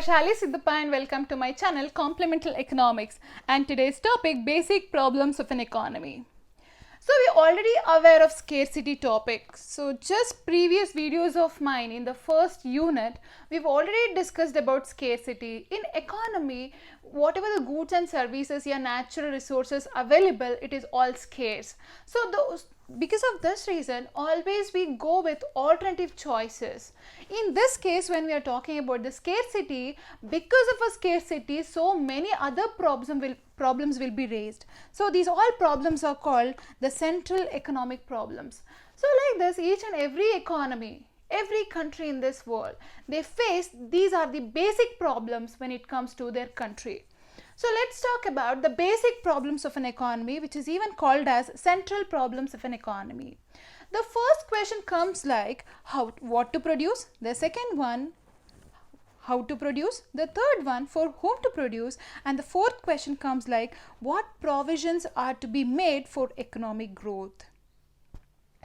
Shali Siddhappa and welcome to my channel Complemental Economics, and today's topic basic problems of an economy. So we're already aware of scarcity topic. So just previous videos of mine in the first unit, we've already discussed about scarcity. In economy, whatever the goods and services or natural resources available, it is all scarce. So because of this reason, always we go with alternative choices. In this case, when we are talking about the scarcity, because of a scarcity, so many other problems will be raised. So these all problems are called the central economic problems. So like this, each and every economy, every country in this world, they face these are the basic problems when it comes to their country. So let's talk about the basic problems of an economy, which is even called as central problems of an economy. The first question comes like what to produce, the second one how to produce, the third one for whom to produce, and the fourth question comes like what provisions are to be made for economic growth.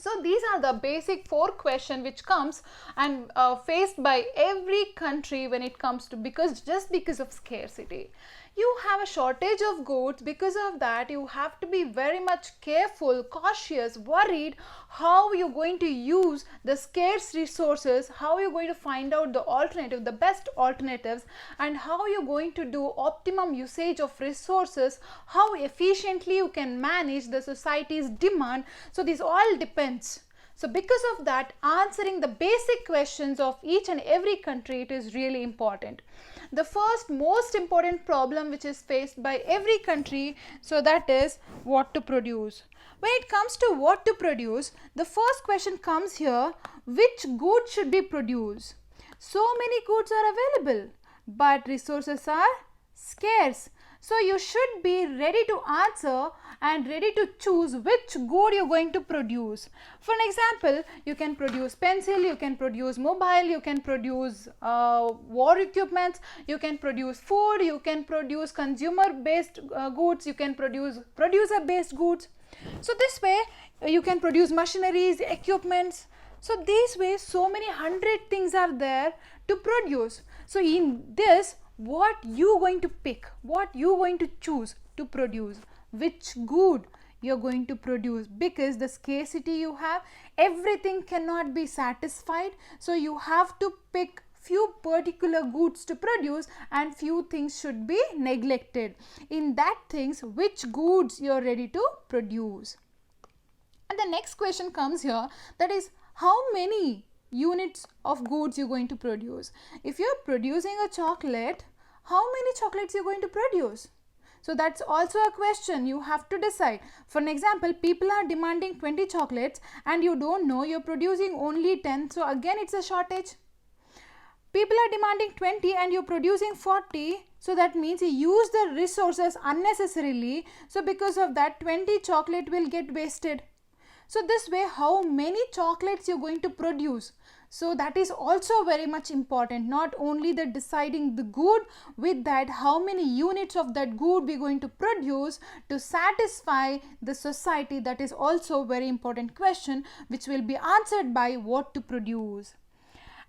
So these are the basic four questions which comes and faced by every country when it comes to because of scarcity. You have a shortage of goods. Because of that, you have to be very much careful, cautious, worried how you're going to use the scarce resources, how you're going to find out the alternative, the best alternatives, and how you're going to do optimum usage of resources, how efficiently you can manage the society's demand. So this all depends. So because of that, answering the basic questions of each and every country, it is really important. The first most important problem which is faced by every country, so that is what to produce. When it comes to what to produce, the first question comes here, which goods should be produced? So many goods are available, but resources are scarce. So you should be ready to answer and ready to choose which good you're going to produce. For an example, you can produce pencil, you can produce mobile, you can produce war equipments, you can produce food, you can produce consumer based goods, you can produce producer based goods. So this way you can produce machineries, equipments. So this way so many hundred things are there to produce. So in this, what you going to pick, what you going to choose to produce, which good you're going to produce, because the scarcity you have, everything cannot be satisfied. So you have to pick few particular goods to produce and few things should be neglected. In that things, which goods you're ready to produce. And the next question comes here, that is how many units of goods you're going to produce. If you're producing a chocolate, how many chocolates you're going to produce? So that's also a question you have to decide. For an example, people are demanding 20 chocolates and you don't know, you're producing only 10. So again it's a shortage. People are demanding 20 and you're producing 40. So that means you use the resources unnecessarily. So because of that, 20 chocolate will get wasted. So this way, how many chocolates you're going to produce? So that is also very much important. Not only the deciding the good, with that how many units of that good we're going to produce to satisfy the society. That is also a very important question which will be answered by what to produce.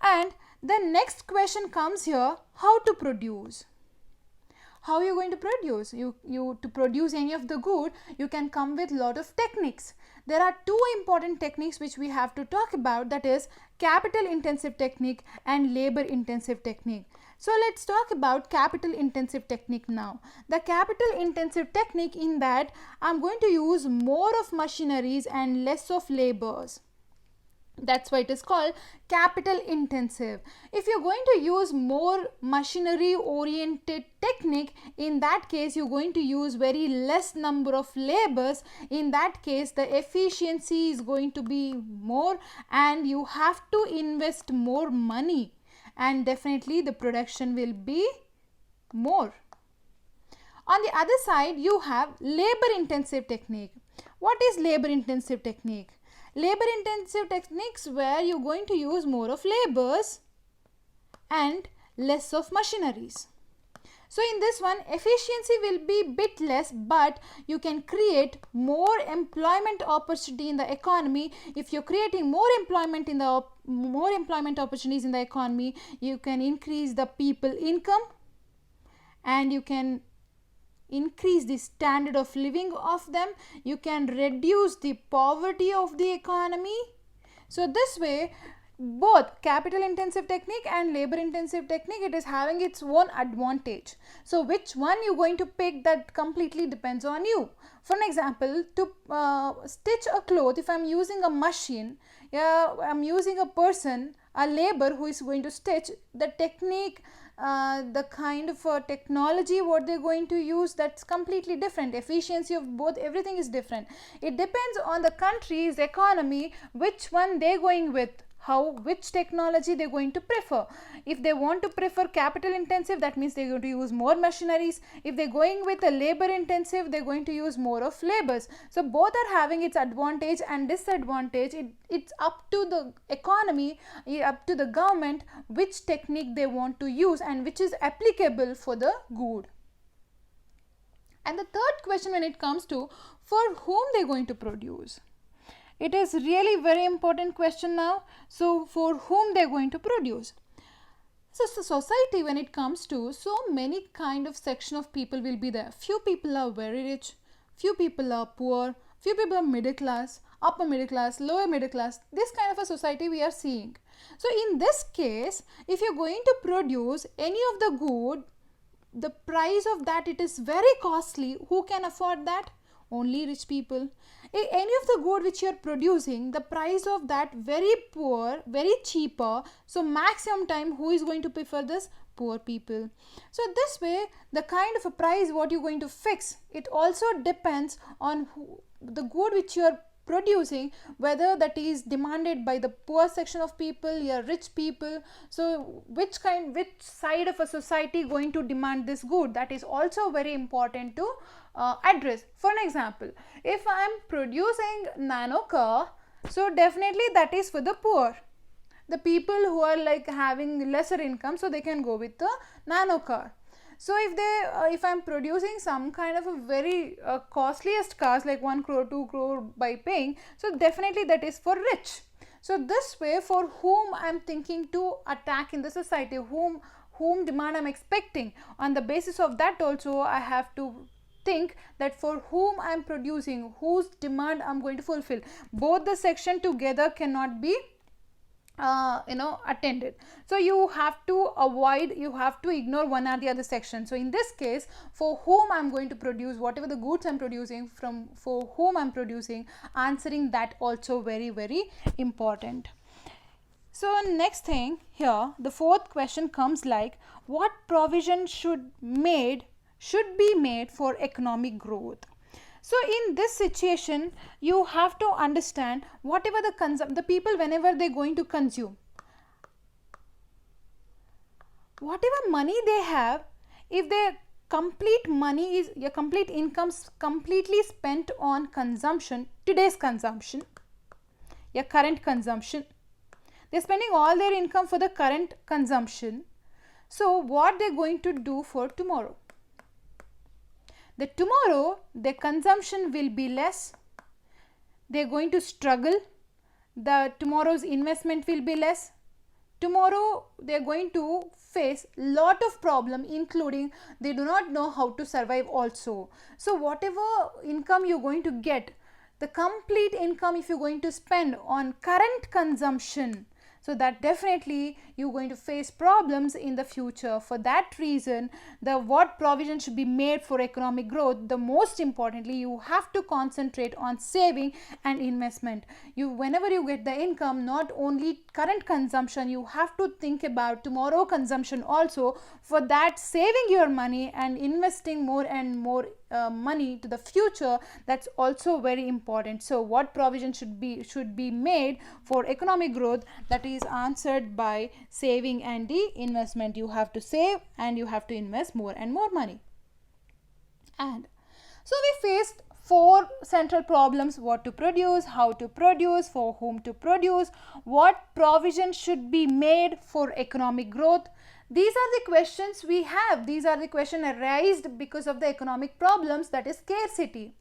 And the next question comes here, how to produce. How you going to produce? You to produce any of the good, you can come with lot of techniques. There are two important techniques which we have to talk about, that is capital intensive technique and labor intensive technique. So let's talk about capital intensive technique now. The capital intensive technique, in that I'm going to use more of machineries and less of labors. That's why it is called capital intensive. If you're going to use more machinery oriented technique, in that case you're going to use very less number of labors. In that case the efficiency is going to be more and you have to invest more money, and definitely the production will be more. On the other side, you have labor intensive technique. What is labor intensive technique? Labor intensive techniques where you're going to use more of labors and less of machineries. So in this one, efficiency will be bit less, but you can create more employment opportunity in the economy. If you're creating more employment opportunities in the economy, you can increase the people income and you can increase the standard of living of them. You can reduce the poverty of the economy. So this way, both capital intensive technique and labor intensive technique, it is having its own advantage. So which one you're going to pick, that completely depends on you. For an example, to stitch a cloth, if I'm using a machine, I'm using a person, a labor who is going to stitch, the technique, the kind of technology what they're going to use, that's completely different. Efficiency of both, everything is different. It depends on the country's economy, which one they're going with, which technology they're going to prefer. If they want to prefer capital intensive, that means they're going to use more machineries. If they're going with a labor intensive, they're going to use more of labors. So both are having its advantage and disadvantage. It's up to the economy, up to the government, which technique they want to use and which is applicable for the good. And the third question, when it comes to for whom they're going to produce, it is really very important question now. So for whom they're going to produce. So society, when it comes to, so many kind of section of people will be there. Few people are very rich, few people are poor, few people are middle class, upper middle class, lower middle class. This kind of a society we are seeing. So in this case, if you're going to produce any of the good, the price of that, it is very costly. Who can afford that? Only rich people. Any of the good which you are producing, the price of that very poor, very cheaper. So maximum time, who is going to prefer this? Poor people. So this way, the kind of a price what you're going to fix, it also depends on the good which you are producing, whether that is demanded by the poor section of people or rich people. So which side of a society going to demand this good, that is also very important to address. For an example, if I am producing nano car, so definitely that is for the poor, the people who are like having lesser income, so they can go with the nano car. So if I'm producing some kind of a very costliest cars like 1 crore, 2 crore by paying, so definitely that is for rich. So this way, for whom I'm thinking to attack in the society, whom demand I'm expecting, on the basis of that also I have to think that for whom I'm producing, whose demand I'm going to fulfill. Both the section together cannot be attended. So you have to ignore one or the other section. So in this case, for whom I'm going to produce, whatever the goods I'm producing, for whom I'm producing, answering that also very, very important. So next thing here, the fourth question comes like, what provision should be made for economic growth? So in this situation, you have to understand whatever the people, whenever they're going to consume, whatever money they have, if their complete money is, your complete income completely spent on consumption, today's consumption, your current consumption, they're spending all their income for the current consumption. So what they're going to do for tomorrow? The tomorrow, their consumption will be less, they're going to struggle, tomorrow's investment will be less, tomorrow they're going to face lot of problem, including they do not know how to survive also. So whatever income you're going to get, the complete income if you're going to spend on current consumption, so that definitely you're going to face problems in the future. For that reason, what provision should be made for economic growth, the most importantly, you have to concentrate on saving and investment. Whenever you get the income, not only current consumption, you have to think about tomorrow consumption also. For that, saving your money and investing more and more money to the future, that's also very important. So what provision should be made for economic growth, that is answered by saving and the investment. You have to save and you have to invest more and more money. And so we faced 4 central problems: what to produce, how to produce, for whom to produce, what provision should be made for economic growth. These are the questions we have. These are the questions arised because of the economic problems, that is scarcity.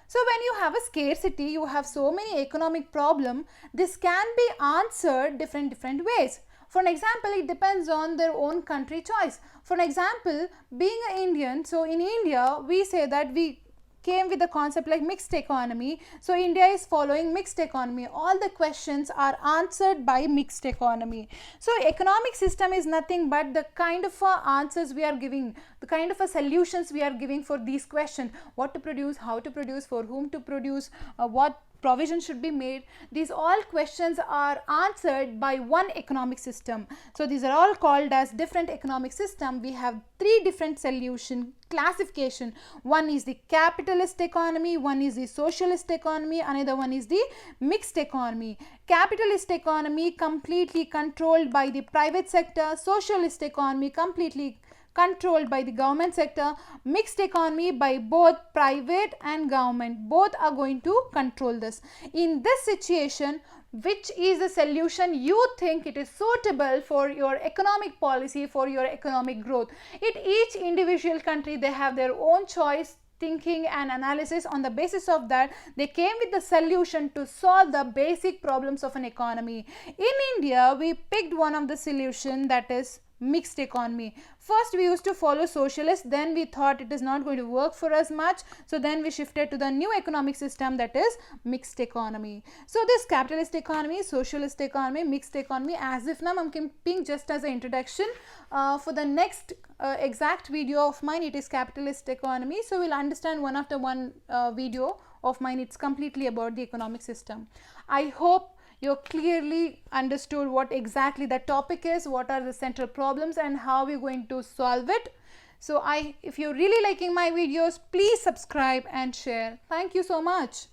So when you have a scarcity, you have so many economic problem, this can be answered different ways. For an example, it depends on their own country choice. For an example, being an Indian, so in India, we say that we came with the concept like mixed economy. So India is following mixed economy. All the questions are answered by mixed economy. So economic system is nothing but the kind of answers we are giving, the kind of solutions we are giving for these questions. What to produce, how to produce, for whom to produce, what provision should be made. These all questions are answered by one economic system. So these are all called as different economic system. We have three different solution classification. One is the capitalist economy, one is the socialist economy, another one is the mixed economy. Capitalist economy completely controlled by the private sector, socialist economy completely controlled by the government sector, mixed economy by both private and government. Both are going to control this. In this situation, which is the solution you think it is suitable for your economic policy, for your economic growth? Each individual country, they have their own choice, thinking and analysis. On the basis of that, they came with the solution to solve the basic problems of an economy. In India, we picked one of the solution, that is mixed economy. First we used to follow socialist, then we thought it is not going to work for us much, so then we shifted to the new economic system, that is mixed economy. So this capitalist economy, socialist economy, mixed economy, as if now I'm keeping just as an introduction. For the next exact video of mine, it is capitalist economy, so we'll understand one after one video of mine. It's completely about the economic system. I hope you clearly understood what exactly the topic is, what are the central problems and how we're going to solve it. So if you're really liking my videos, please subscribe and share. Thank you so much.